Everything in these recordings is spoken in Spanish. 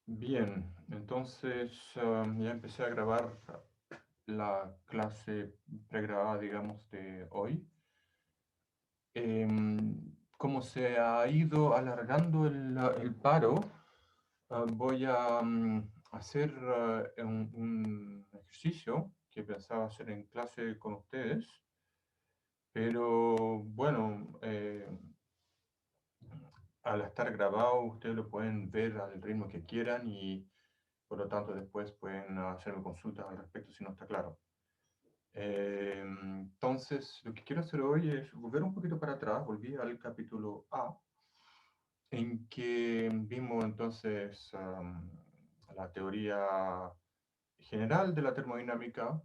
Bien, entonces ya empecé a grabar la clase pregrabada, digamos, de hoy. Como se ha ido alargando el paro, voy a hacer un ejercicio que pensaba hacer en clase con ustedes, pero bueno, al estar grabado ustedes lo pueden ver al ritmo que quieran y por lo tanto después pueden hacerme consultas al respecto si no está claro. Entonces, lo que quiero hacer hoy es volver un poquito para atrás, volví al capítulo A, en que vimos entonces la teoría general de la termodinámica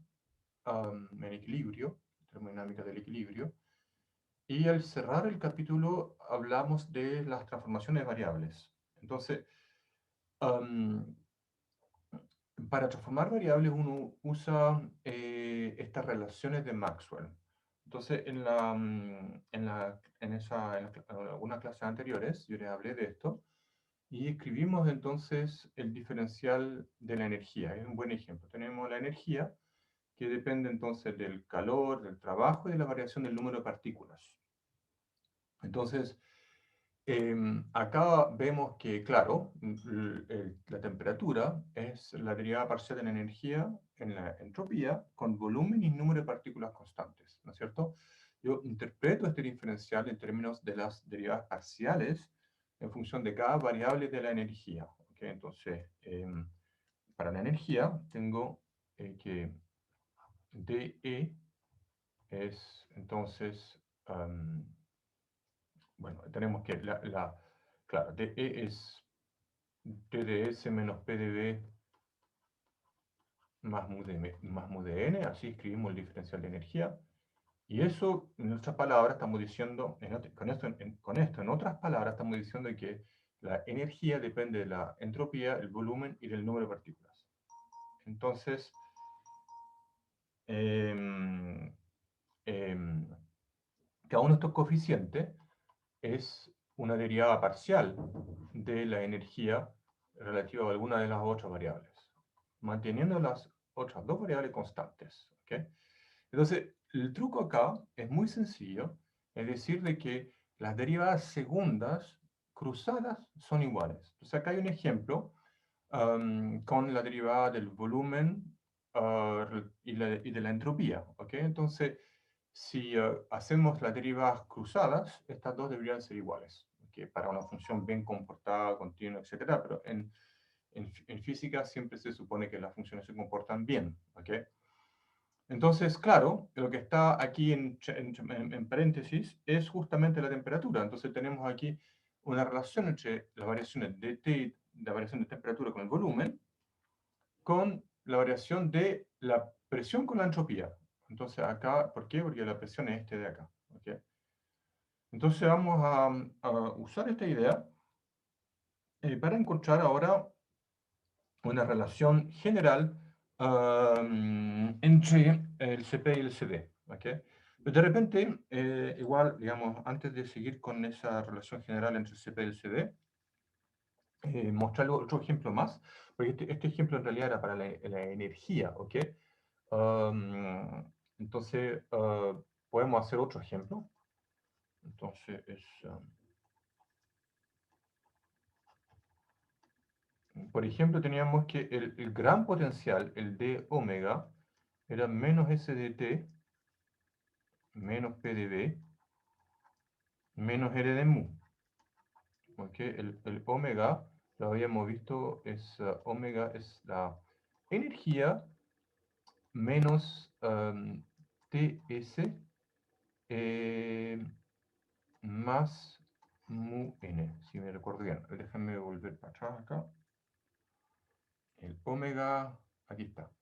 en equilibrio, termodinámica del equilibrio, y al cerrar el capítulo hablamos de las transformaciones variables. Entonces, am, para transformar variables uno usa estas relaciones de Maxwell. Entonces, en algunas clases anteriores yo les hablé de esto y escribimos entonces el diferencial de la energía. Es un buen ejemplo. Tenemos la energía que depende entonces del calor, del trabajo y de la variación del número de partículas. Entonces, acá vemos que, claro, la temperatura es la derivada parcial de la energía en la entropía con volumen y número de partículas constantes, ¿no es cierto? Yo interpreto este diferencial en términos de las derivadas parciales en función de cada variable de la energía. ¿Ok? Entonces, para la energía tengo que dE es entonces... bueno, tenemos que claro, dE es TdS menos PdV más mu de n, así escribimos el diferencial de energía. Y eso, en otras palabras, estamos diciendo, con esto, en otras palabras, estamos diciendo que la energía depende de la entropía, el volumen y del número de partículas. Entonces, em, em, cada uno de estos coeficientes es una derivada parcial de la energía relativa a alguna de las otras variables, manteniendo las otras dos variables constantes. ¿Okay? Entonces, el truco acá es muy sencillo, es decir, de que las derivadas segundas cruzadas son iguales. Entonces, acá hay un ejemplo con la derivada del volumen y de la entropía. ¿Okay? Entonces, si hacemos las derivas cruzadas, estas dos deberían ser iguales, ¿okay? Para una función bien comportada, continua, etc. Pero en física siempre se supone que las funciones se comportan bien. ¿Okay? Entonces, claro, lo que está aquí en paréntesis es justamente la temperatura. Entonces tenemos aquí una relación entre las variaciones de T, la variación de temperatura con el volumen, con la variación de la presión con la entropía. Entonces acá, ¿por qué? Porque la presión es este de acá. ¿Okay? Entonces vamos a usar esta idea para encontrar ahora una relación general entre el CP y el CD. ¿Okay? Pero de repente, igual, digamos, antes de seguir con esa relación general entre el CP y el CD, mostrarle otro ejemplo más, porque este ejemplo en realidad era para la energía, ¿ok? Entonces, podemos hacer otro ejemplo. Entonces, por ejemplo, teníamos que el gran potencial, el d omega, era menos s de t, menos p de v, menos r de mu. ¿Ok? El omega, lo habíamos visto, omega es la energía menos ts más mu n, si me recuerdo bien. Déjenme volver para atrás acá. El omega, aquí está,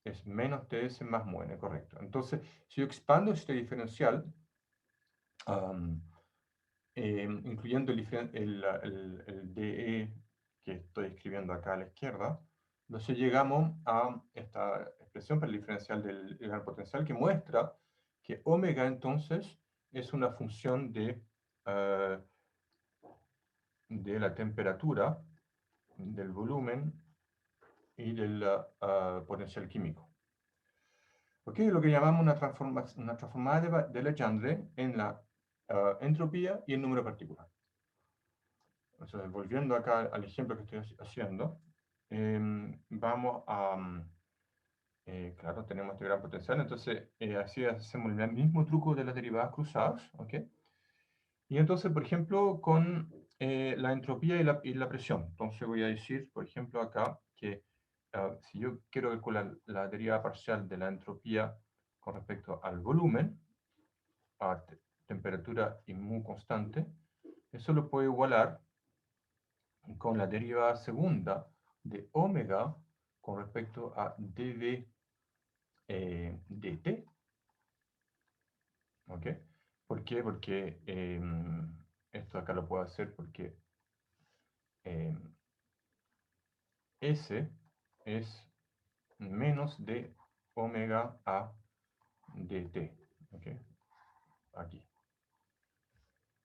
es menos ts más mu n, correcto. Entonces, si yo expando este diferencial, incluyendo el dE que estoy escribiendo acá a la izquierda, entonces llegamos a esta expresión para el diferencial del gran potencial que muestra que omega entonces es una función de la temperatura del volumen y del potencial químico. ¿Ok? Lo que llamamos una transformada de Legendre en la entropía y el número particular. Entonces, volviendo acá al ejemplo que estoy haciendo, vamos a... claro, tenemos este gran potencial, entonces así hacemos el mismo truco de las derivadas cruzadas, ¿ok? Y entonces, por ejemplo, con la entropía y la presión. Entonces voy a decir, por ejemplo, acá que si yo quiero calcular la derivada parcial de la entropía con respecto al volumen, a temperatura y mu constante, eso lo puedo igualar con la derivada segunda de omega con respecto a dv dt. ¿Ok? ¿Por qué? Porque esto acá lo puedo hacer porque S es menos de omega a dt. ¿Ok? Aquí.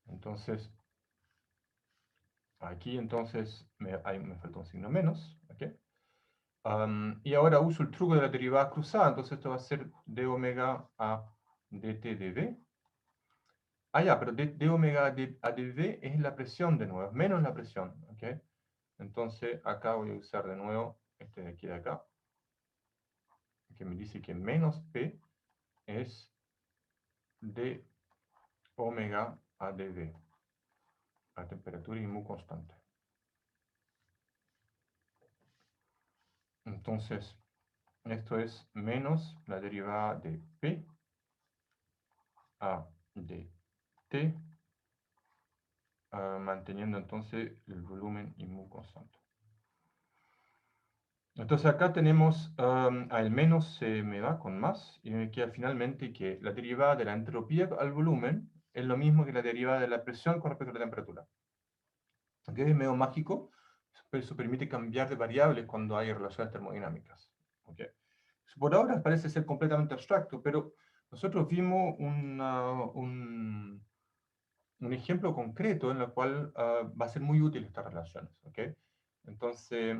Entonces, aquí entonces me falta un signo menos. ¿Ok? Y ahora uso el truco de la derivada cruzada. Entonces esto va a ser d omega a dt dv. Ah, ya, pero d omega a dv es la presión de nuevo, menos la presión. ¿Ok? Entonces acá voy a usar de nuevo este de aquí de acá, que me dice que menos P es d omega a dv, a temperatura y mu constante. Entonces, esto es menos la derivada de P a dt, manteniendo entonces el volumen y mu constante. Entonces acá tenemos, el menos se me va con más, y me queda finalmente que la derivada de la entropía al volumen es lo mismo que la derivada de la presión con respecto a la temperatura. ¿Okay? Es medio mágico, pero eso permite cambiar de variables cuando hay relaciones termodinámicas. ¿Okay? Por ahora parece ser completamente abstracto, pero nosotros vimos un ejemplo concreto en el cual va a ser muy útil estas relaciones. ¿Okay? Entonces,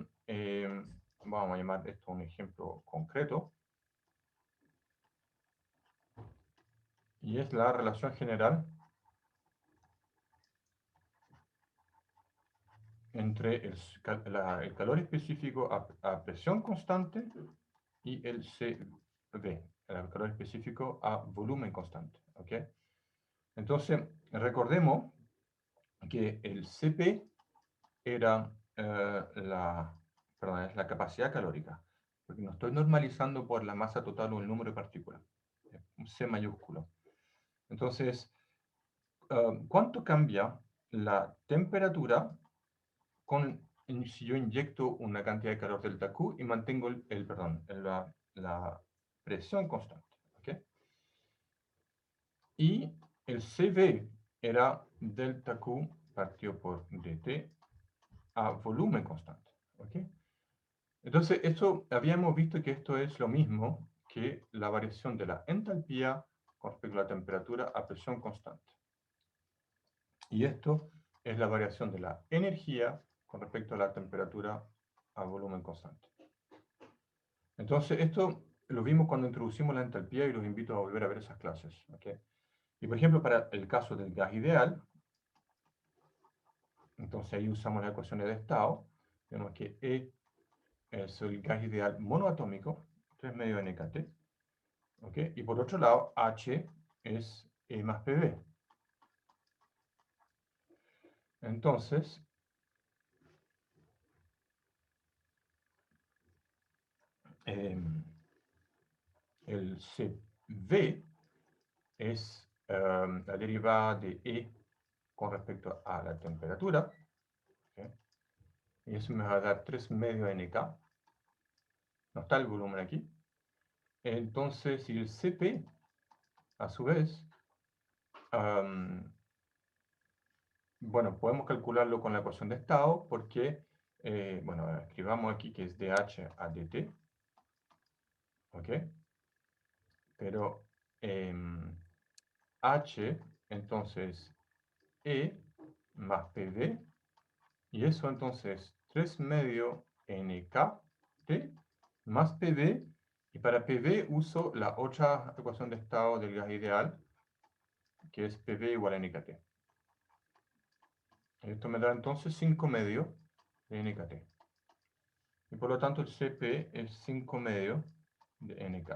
vamos a llamar esto un ejemplo concreto. Y es la relación general entre el calor específico a presión constante y el CV, el calor específico a volumen constante. ¿Ok? Entonces, recordemos que el CP era es la capacidad calórica, porque no estoy normalizando por la masa total o el número de partículas, un C mayúsculo. Entonces, ¿cuánto cambia la temperatura si yo inyecto una cantidad de calor delta Q y mantengo la presión constante? ¿Okay? Y el CV era delta Q partido por dt a volumen constante. ¿Okay? Entonces, esto habíamos visto que esto es lo mismo que la variación de la entalpía con respecto a la temperatura a presión constante. Y esto es la variación de la energía con respecto a la temperatura a volumen constante. Entonces, esto lo vimos cuando introducimos la entalpía y los invito a volver a ver esas clases. ¿Okay? Y por ejemplo, para el caso del gas ideal, entonces ahí usamos las ecuaciones de estado. Tenemos que E es el gas ideal monoatómico, 3 medio NKT. ¿Okay? Y por otro lado, H es E más PV. Entonces, el CV es la derivada de E con respecto a la temperatura. ¿Okay? Y eso me va a dar 3 medio NK. No está el volumen aquí. Entonces, si el CP, a su vez, bueno, podemos calcularlo con la ecuación de estado porque, bueno, escribamos aquí que es dH a dt. ¿Ok? Pero H, entonces, E más PV, y eso entonces 3 medio NKT más PV, y para PV uso la otra ecuación de estado del gas ideal, que es PV igual a NKT. Esto me da entonces 5 medio de NKT. Y por lo tanto el CP es 5 medio de NK.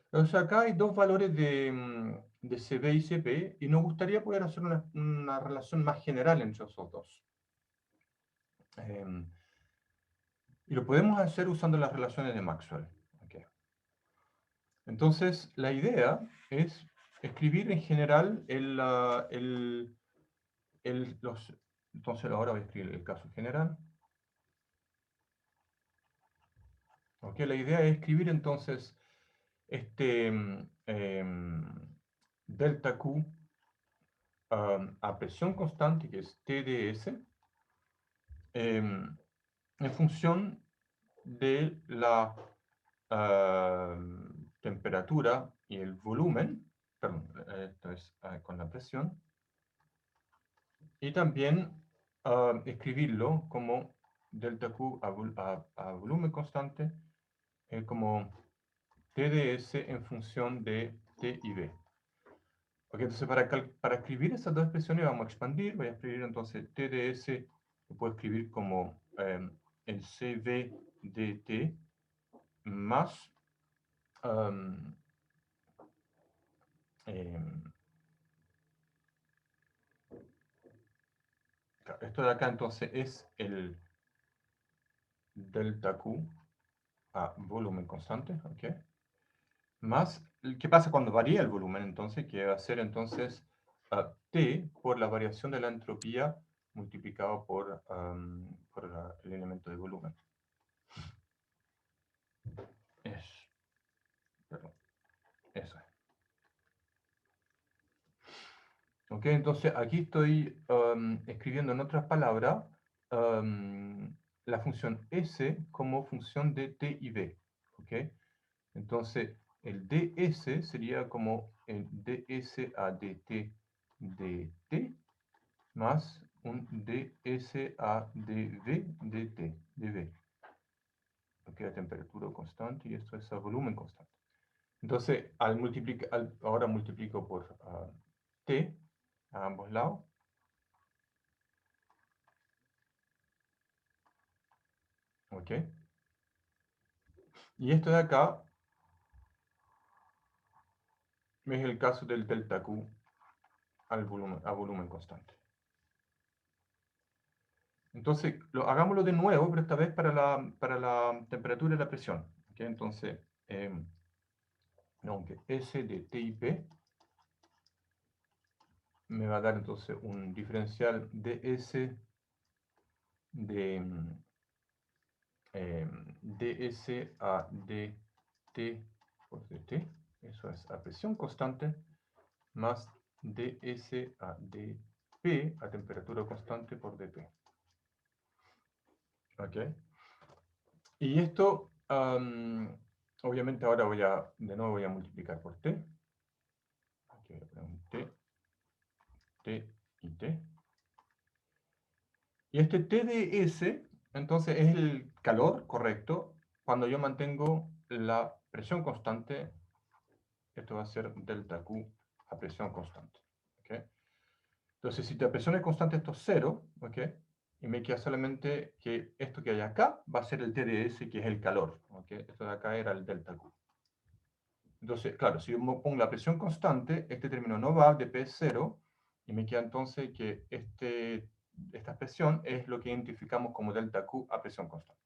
Entonces acá hay dos valores de CB y CP, y nos gustaría poder hacer una relación más general entre esos dos. Y lo podemos hacer usando las relaciones de Maxwell. Okay. Entonces, la idea es escribir en general entonces ahora voy a escribir el caso general. Okay, la idea es escribir entonces este delta Q a presión constante, que es TdS, en función de la temperatura y el volumen, perdón, esto es con la presión, y también escribirlo como delta Q a volumen constante, como TdS en función de T y B. Okay, entonces para escribir esas dos expresiones vamos a expandir. Voy a escribir entonces TdS, lo puedo escribir como el CV dt más esto de acá entonces es el delta Q a volumen constante, ¿ok? Más, ¿qué pasa cuando varía el volumen entonces? Que va a ser entonces T por la variación de la entropía multiplicado por el elemento de volumen. Perdón, eso es. Ok, entonces aquí estoy escribiendo en otras palabras la función S como función de T y B. ¿Ok? Entonces el ds sería como el ds a dt dt más un ds a dv dt dv. Ok, a temperatura constante, y esto es a volumen constante. Entonces, ahora multiplico por T a ambos lados. ¿Ok? Y esto de acá es el caso del delta Q a volumen constante. Entonces, hagámoslo de nuevo, pero esta vez para la temperatura y la presión. ¿Ok? Entonces, aunque S de T y P me va a dar entonces un diferencial de S de ds a dt por dt, eso es a presión constante, más ds a dp a temperatura constante por dp. ¿Ok? Y esto, obviamente ahora de nuevo voy a multiplicar por t. Aquí voy a poner un t, t y t. Y este TdS, entonces, es el calor correcto cuando yo mantengo la presión constante. Esto va a ser delta Q a presión constante. ¿Okay? Entonces, si la presión es constante, esto es 0, ¿okay? Y me queda solamente que esto que hay acá va a ser el TdS, que es el calor. ¿Okay? Esto de acá era el delta Q. Entonces, claro, si yo pongo la presión constante, este término no va, dp es 0, y me queda entonces que esta expresión es lo que identificamos como delta Q a presión constante.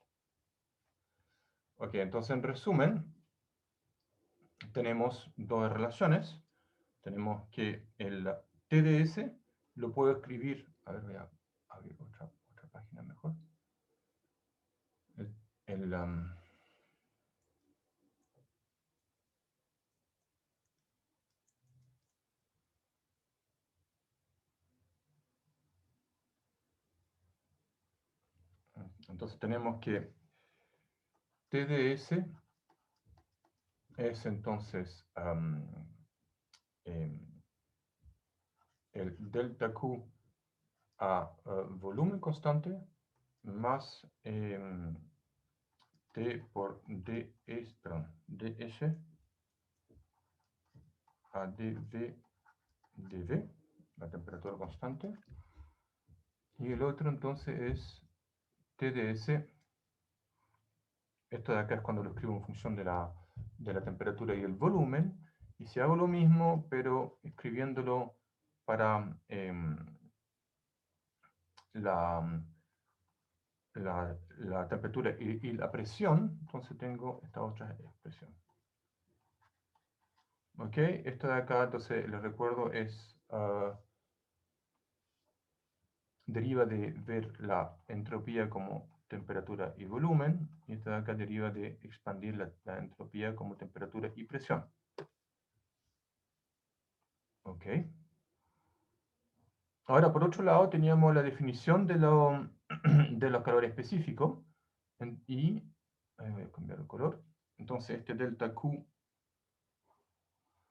Ok, entonces en resumen, tenemos dos relaciones. Tenemos que el TdS lo puedo escribir, a ver, voy a abrir otra página mejor. Entonces tenemos que TdS es entonces el delta Q a volumen constante más T por ds a dv, la temperatura constante. Y el otro entonces es TdS. Esto de acá es cuando lo escribo en función de la temperatura y el volumen. Y si hago lo mismo, pero escribiéndolo para la temperatura y la presión, entonces tengo esta otra expresión. ¿Ok? Esto de acá, entonces, les recuerdo, es deriva de ver la entropía como temperatura y volumen, y esto de acá deriva de expandir la entropía como temperatura y presión. ¿Ok? Ahora, por otro lado, teníamos la definición de los calores específicos, y voy a cambiar el color. Entonces, este delta Q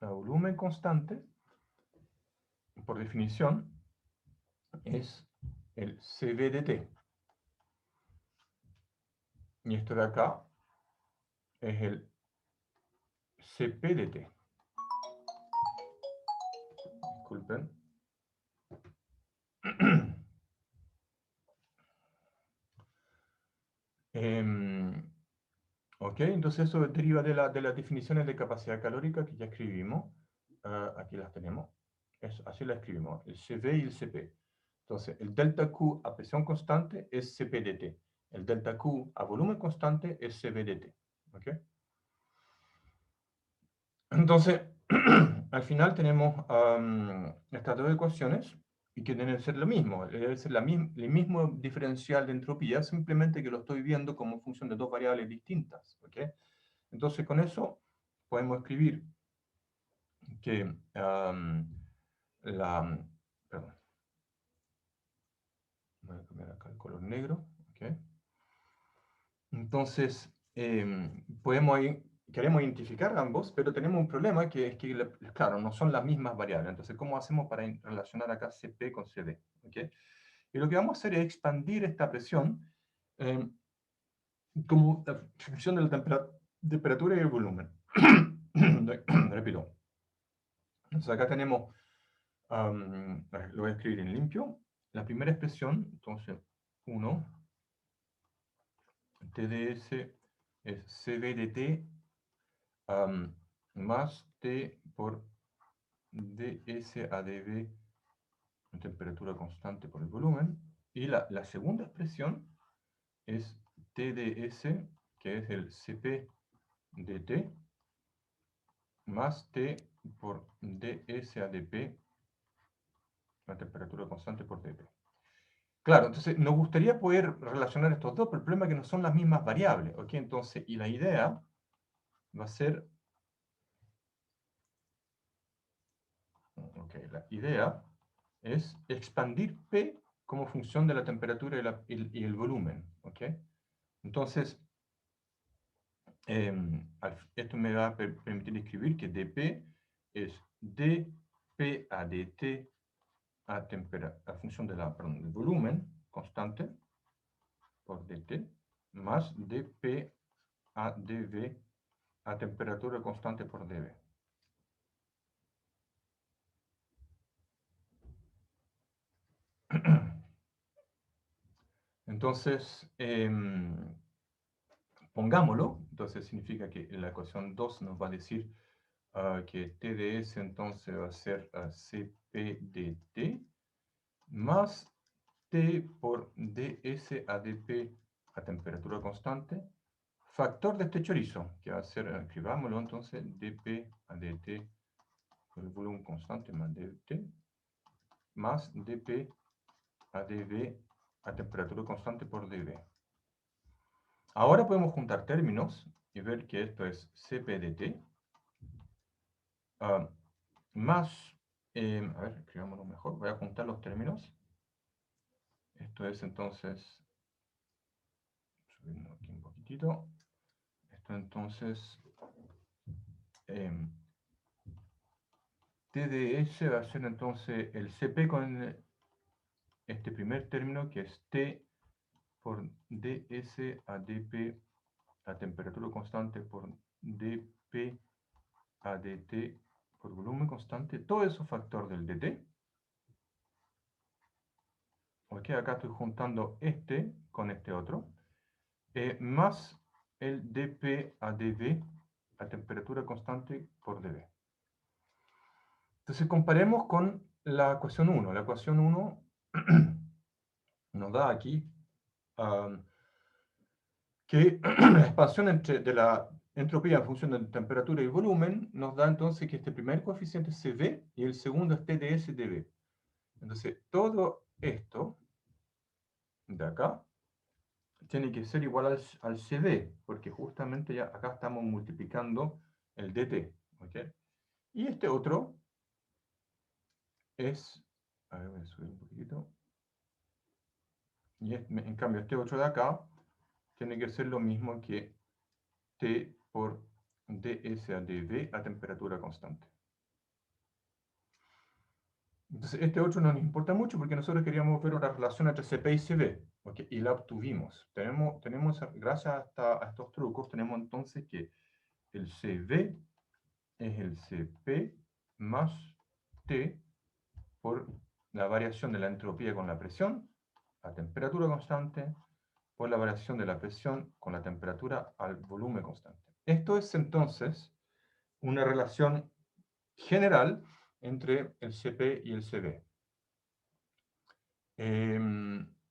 a volumen constante, por definición, es el CV de T. Y esto de acá es el CP de T. Disculpen. Ok, entonces eso deriva de las definiciones de capacidad calórica que ya escribimos. Aquí las tenemos. Así las escribimos, el CV y el CP. Entonces, el delta Q a presión constante es CP de T. El delta Q a volumen constante es CV de T. ¿Ok? Entonces, al final tenemos estas dos ecuaciones y que deben ser lo mismo, debe ser el mismo diferencial de entropía, simplemente que lo estoy viendo como función de dos variables distintas. ¿Okay? Entonces, con eso podemos escribir que perdón, voy a cambiar acá el color negro. ¿Okay? Entonces, queremos identificar ambos, pero tenemos un problema que es que, claro, no son las mismas variables. Entonces, ¿cómo hacemos para relacionar acá CP con CD? ¿Okay? Y lo que vamos a hacer es expandir esta presión como la función de la temperatura y el volumen. Repito. Entonces, acá tenemos, lo voy a escribir en limpio, la primera expresión, entonces, 1, TdS es CB de T más T por ds a dv, temperatura constante por el volumen. Y la segunda expresión es TdS, que es el CP de T, más T por ds a dp, la temperatura constante por dp. Claro, entonces nos gustaría poder relacionar estos dos, pero el problema es que no son las mismas variables. ¿Ok? Entonces, y la idea va a ser... Ok, la idea es expandir P como función de la temperatura y el volumen. ¿Ok? Entonces, esto me va a permitir escribir que dP es dP a dt a función del volumen constante por dt más dP a dV a temperatura constante por dV. Entonces, pongámoslo. Entonces significa que la ecuación 2 nos va a decir que TdS entonces va a ser CP de T más T por ds a dp a temperatura constante, factor de este chorizo, que va a ser, escribámoslo entonces, dp a dt por el volumen constante más dt, más dp a dv a temperatura constante por dv. Ahora podemos juntar términos y ver que esto es cp dt más, a ver, escribámoslo mejor, voy a juntar los términos. Esto es entonces, subiendo aquí un poquitito, esto entonces, TdS va a ser entonces el CP con este primer término, que es T por ds a dp a temperatura constante por dp a dt por volumen constante, todo eso factor del dt. Ok, acá estoy juntando este con este otro, más el dp a dv a temperatura constante por dv. Entonces comparemos con la ecuación 1. La ecuación 1 nos da aquí que la expansión de la entropía en función de temperatura y volumen nos da entonces que este primer coeficiente es Cv y el segundo es TdS dV. Entonces todo esto de acá tiene que ser igual al Cv, porque justamente ya acá estamos multiplicando el dt. ¿Okay? Y este otro es, a ver, voy a subir un poquitito, y en cambio este otro de acá tiene que ser lo mismo que T por ds a dv a temperatura constante. Entonces, este otro no nos importa mucho porque nosotros queríamos ver una relación entre Cp y Cv, ¿okay? Y la obtuvimos. Gracias a estos trucos, tenemos entonces que el Cv es el Cp más T por la variación de la entropía con la presión a temperatura constante por la variación de la presión con la temperatura al volumen constante. Esto es entonces una relación general entre el Cp y el Cv.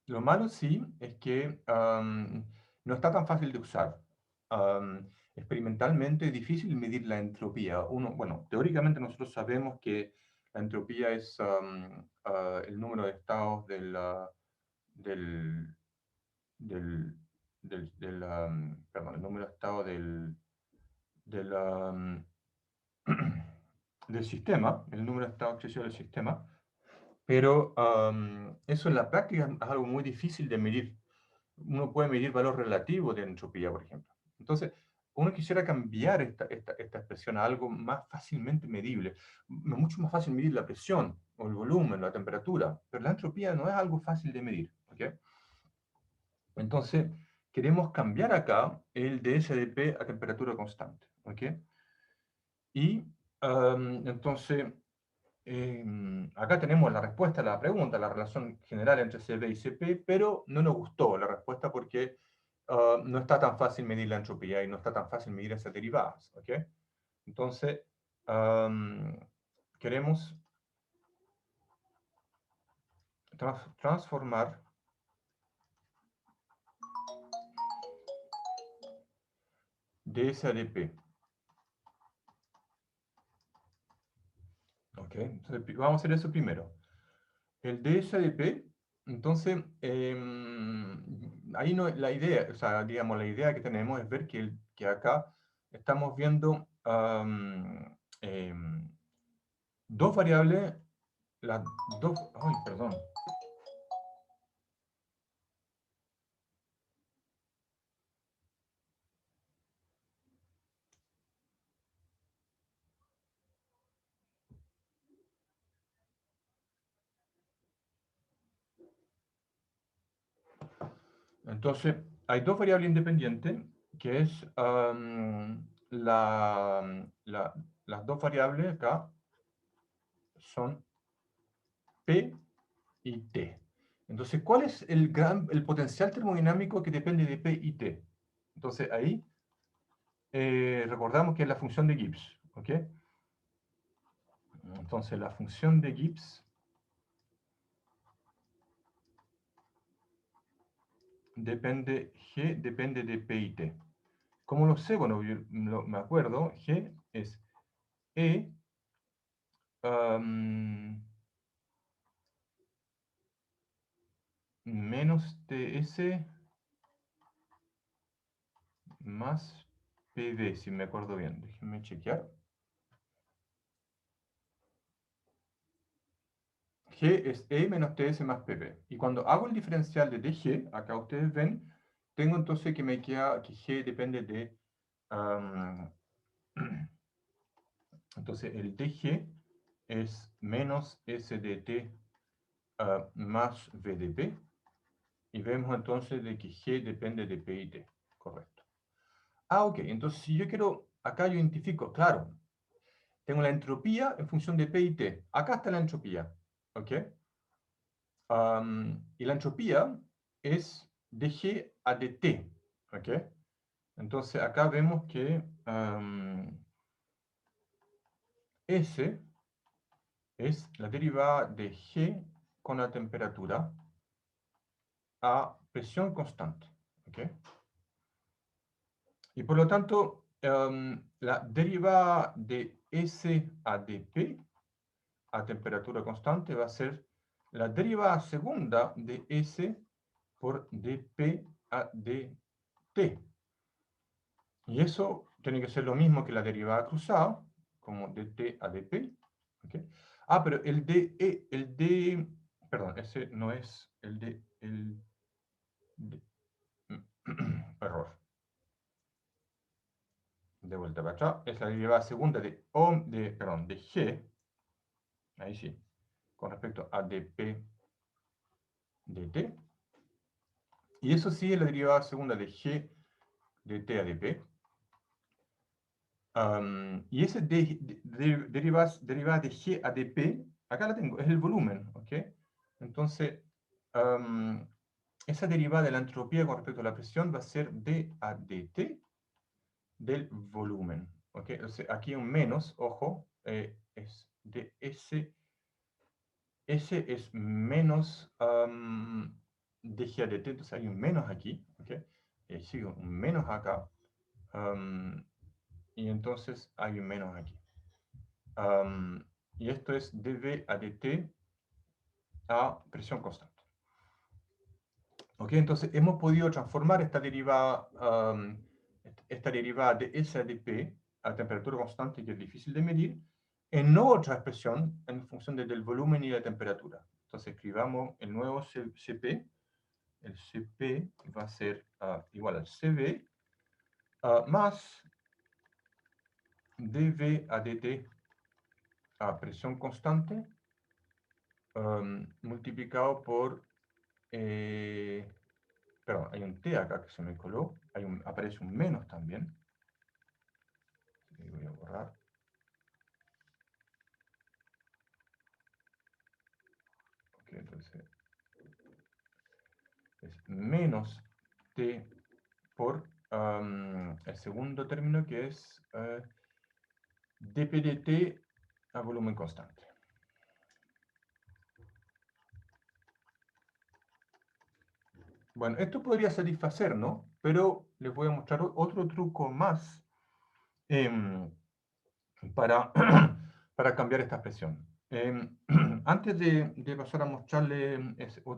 Lo malo sí es que no está tan fácil de usar. Experimentalmente es difícil medir la entropía. Bueno, teóricamente nosotros sabemos que la entropía es el número de estados perdón, el número de estados del, del sistema, el número de estados excesivos del sistema. Pero eso en la práctica es algo muy difícil de medir. Uno puede medir valor relativo de entropía, por ejemplo. Entonces, uno quisiera cambiar esta expresión a algo más fácilmente medible. Es mucho más fácil medir la presión, o el volumen, la temperatura, pero la entropía no es algo fácil de medir. ¿Okay? Entonces, queremos cambiar acá el dsdp a temperatura constante. ¿Okay? Y entonces, acá tenemos la respuesta a la pregunta, la relación general entre Cv y Cp, pero no nos gustó la respuesta porque no está tan fácil medir la entropía y no está tan fácil medir esas derivadas. ¿Okay? Entonces, queremos transformar ds a dp. ¿Okay? Entonces, vamos a hacer eso primero. El ds a dp, entonces, ahí no, la idea, o sea, digamos, la idea que tenemos es ver que acá estamos viendo dos variables, las dos, ay, perdón. Entonces, hay dos variables independientes, que es las dos variables acá son P y T. Entonces, ¿cuál es el potencial termodinámico que depende de P y T? Entonces, ahí recordamos que es la función de Gibbs. ¿Ok? Entonces, la función de Gibbs G depende de P y T. ¿Cómo lo sé? Bueno, yo me acuerdo, G es E menos TS más PV, si me acuerdo bien. Déjenme chequear. G es E menos TS más PV. Y cuando hago el diferencial de dg, acá ustedes ven, tengo entonces que me queda que G depende de... entonces el dg es menos SDT más VDP. Y vemos entonces de que G depende de P y T. Correcto. Ah, ok. Entonces, si yo quiero, acá yo identifico, claro, tengo la entropía en función de P y T. Acá está la entropía. ¿Ok? Y la entropía es de G a dt. ¿Ok? Entonces, acá vemos que S es la derivada de G con la temperatura a presión constante. ¿Ok? Y por lo tanto, la derivada de S a dP a temperatura constante va a ser la derivada segunda de S por dP a dt. Y eso tiene que ser lo mismo que la derivada cruzada, como dt a dp. ¿Okay? Ah, pero perdón, ese no es error. De vuelta para atrás, es la derivada segunda perdón, de G, ahí sí, con respecto a dp dt. Y eso sí es la derivada segunda de G dt a dp. Y ese derivada de G a dp, acá la tengo, es el volumen, ¿ok? Entonces, esa derivada de la entropía con respecto a la presión va a ser d a dt del volumen, ¿ok? Entonces, aquí un menos, ojo, es de S es menos de G a dt, entonces hay un menos aquí, ¿ok? Sigue un menos acá, y entonces hay un menos aquí. Y esto es dV a dt a presión constante. ¿Ok? Entonces hemos podido transformar esta derivada de S a dP a temperatura constante, que es difícil de medir, en otra expresión en función del volumen y la temperatura. Entonces escribamos el nuevo Cp. El Cp va a ser igual al Cv más dV a dt a presión constante multiplicado por perdón, hay un T acá que se me coló, aparece un menos también. Voy a borrar. Ok, entonces es menos T por el segundo término, que es dP dt a volumen constante. Bueno, esto podría satisfacer, ¿no? Pero les voy a mostrar otro truco más para, para cambiar esta expresión. Antes de pasar a mostrarles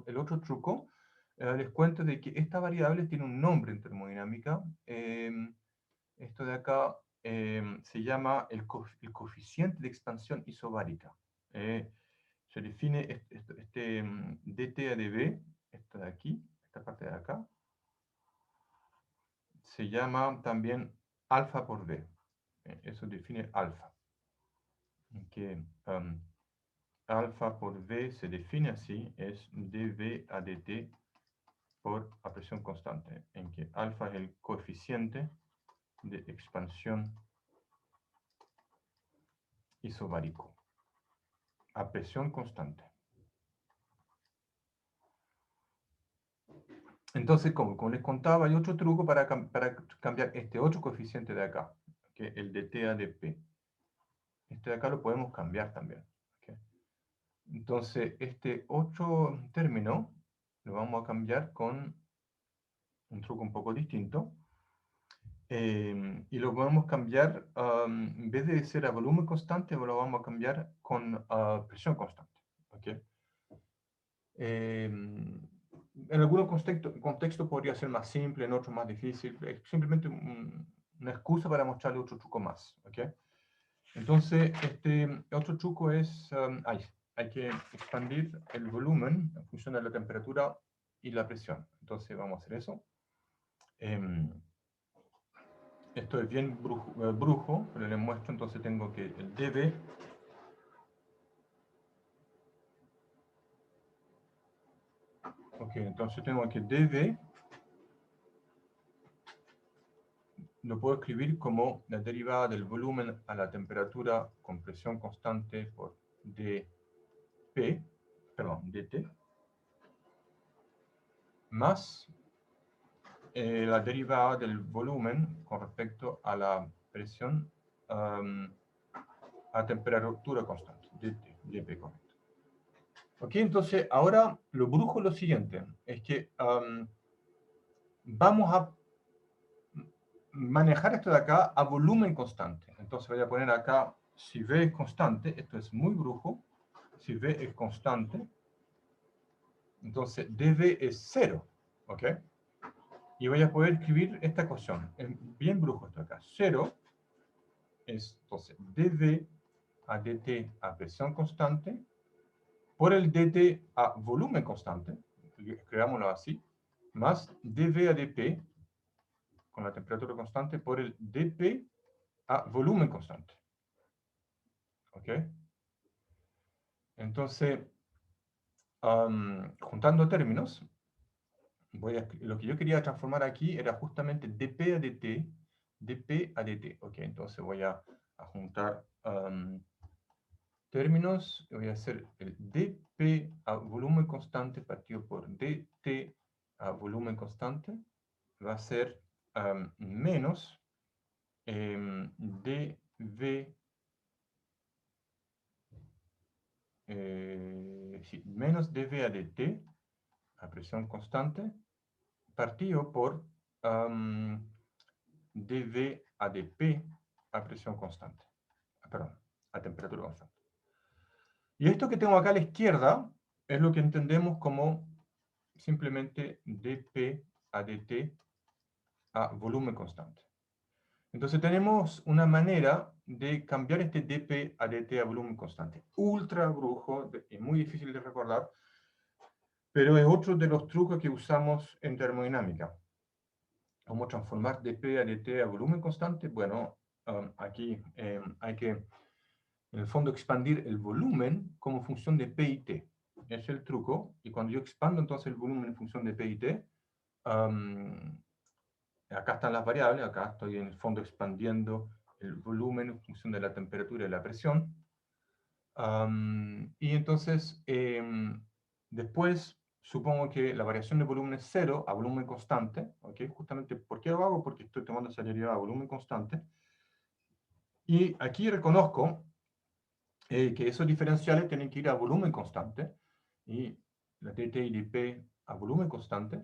el otro truco, les cuento de que esta variable tiene un nombre en termodinámica. Esto de acá se llama el coeficiente de expansión isobárica. Se define dt a dv, esto de aquí, esta parte de acá, se llama también alfa por v. Eso define alfa. Que alfa por v se define así, es dv a dt por a presión constante, en que alfa es el coeficiente de expansión isobárico a presión constante. Entonces, como les contaba, hay otro truco para cambiar este otro coeficiente de acá, que es el dt a dp. Este de acá lo podemos cambiar también. ¿Okay? Entonces, este otro término lo vamos a cambiar con un truco un poco distinto. Y lo podemos cambiar, en vez de ser a volumen constante, lo vamos a cambiar con presión constante. ¿Okay? En algunos contextos podría ser más simple, en otros más difícil. Es simplemente una excusa para mostrarle otro truco más. ¿Okay? Entonces, este otro truco es, hay que expandir el volumen en función de la temperatura y la presión. Entonces vamos a hacer eso. Esto es bien brujo, pero les muestro. Entonces tengo que el dV Ok, entonces tengo que dv lo puedo escribir como la derivada del volumen a la temperatura con presión constante por dp, perdón, dt, más la derivada del volumen con respecto a la presión a temperatura constante, dp, correcto. Ok, entonces ahora lo brujo es lo siguiente, es que vamos a manejar esto de acá a volumen constante. Entonces voy a poner acá, si V es constante, esto es muy brujo, si V es constante, entonces dV es 0, ¿ok? Y voy a poder escribir esta ecuación, es bien brujo esto acá, 0 es, entonces, dV a dt a presión constante, por el dt a volumen constante, escribámoslo así, más dV a dp, con la temperatura constante, por el dp a volumen constante. ¿Ok? Entonces, juntando términos, lo que yo quería transformar aquí era justamente dp a dt, dp a dt. ¿Ok? Entonces voy a juntar términos, voy a hacer el dp a volumen constante partido por dt a volumen constante, va a ser menos dv, sí, menos dv a dt a presión constante, partido por dv a dp a presión constante, perdón, a temperatura constante. Y esto que tengo acá a la izquierda es lo que entendemos como simplemente dp a dt a volumen constante. Entonces tenemos una manera de cambiar este dp a dt a volumen constante. Ultra brujo, es muy difícil de recordar, pero es otro de los trucos que usamos en termodinámica. ¿Cómo transformar dp a dt a volumen constante? Bueno, aquí hay que, en el fondo, expandir el volumen como función de p y t. Es el truco. Y cuando yo expando entonces el volumen en función de p y t, acá están las variables, acá estoy en el fondo expandiendo el volumen en función de la temperatura y la presión. Y entonces, después, supongo que la variación de volumen es 0 a volumen constante, ¿ok? Justamente, ¿por qué lo hago? Porque estoy tomando esa derivada a volumen constante. Y aquí reconozco que esos diferenciales tienen que ir a volumen constante, y la dt y dp a volumen constante.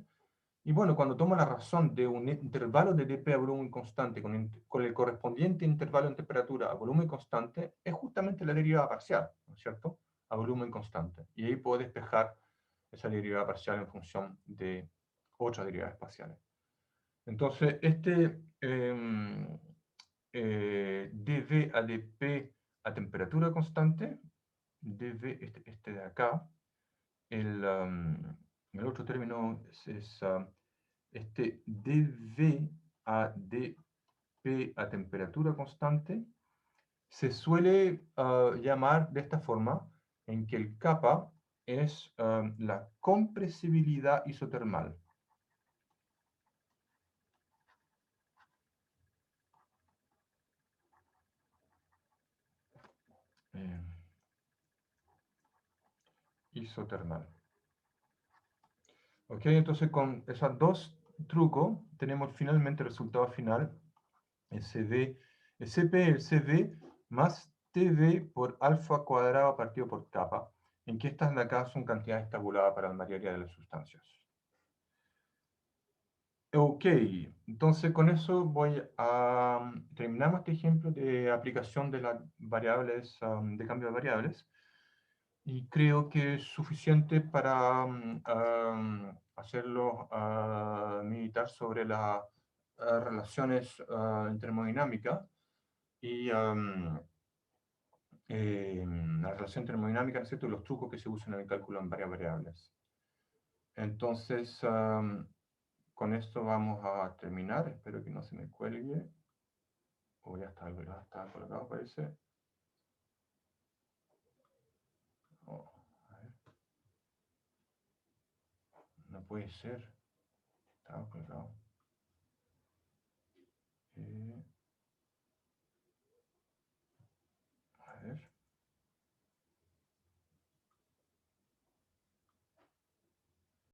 Y bueno, cuando tomo la razón de un intervalo de dp a volumen constante con el correspondiente intervalo en temperatura a volumen constante, es justamente la derivada parcial, ¿no es cierto? A volumen constante. Y ahí puedo despejar esa derivada parcial en función de otras derivadas parciales. Entonces, este dv a dp a temperatura constante, dv, este de acá, el otro término es este dV a dP a temperatura constante se suele llamar de esta forma, en que el kappa es la compresibilidad isotermal. Eh, Isotermal. Ok, entonces con esos dos trucos tenemos finalmente el resultado final, el CV, el CP, el CV más TV por alfa cuadrado partido por kappa, en que estas de acá son cantidades tabuladas para la mayoría de las sustancias. Ok, entonces con eso voy a terminamos este ejemplo de aplicación de las variables, de cambio de variables, y creo que es suficiente para hacerlo meditar sobre las relaciones en termodinámica y la relación termodinámica, ¿no es cierto?, y los trucos que se usan en el cálculo en varias variables. Entonces, con esto vamos a terminar. Espero que no se me cuelgue. O ya está colocado, parece. Oh, a ver. puede ser. Estaba colgado.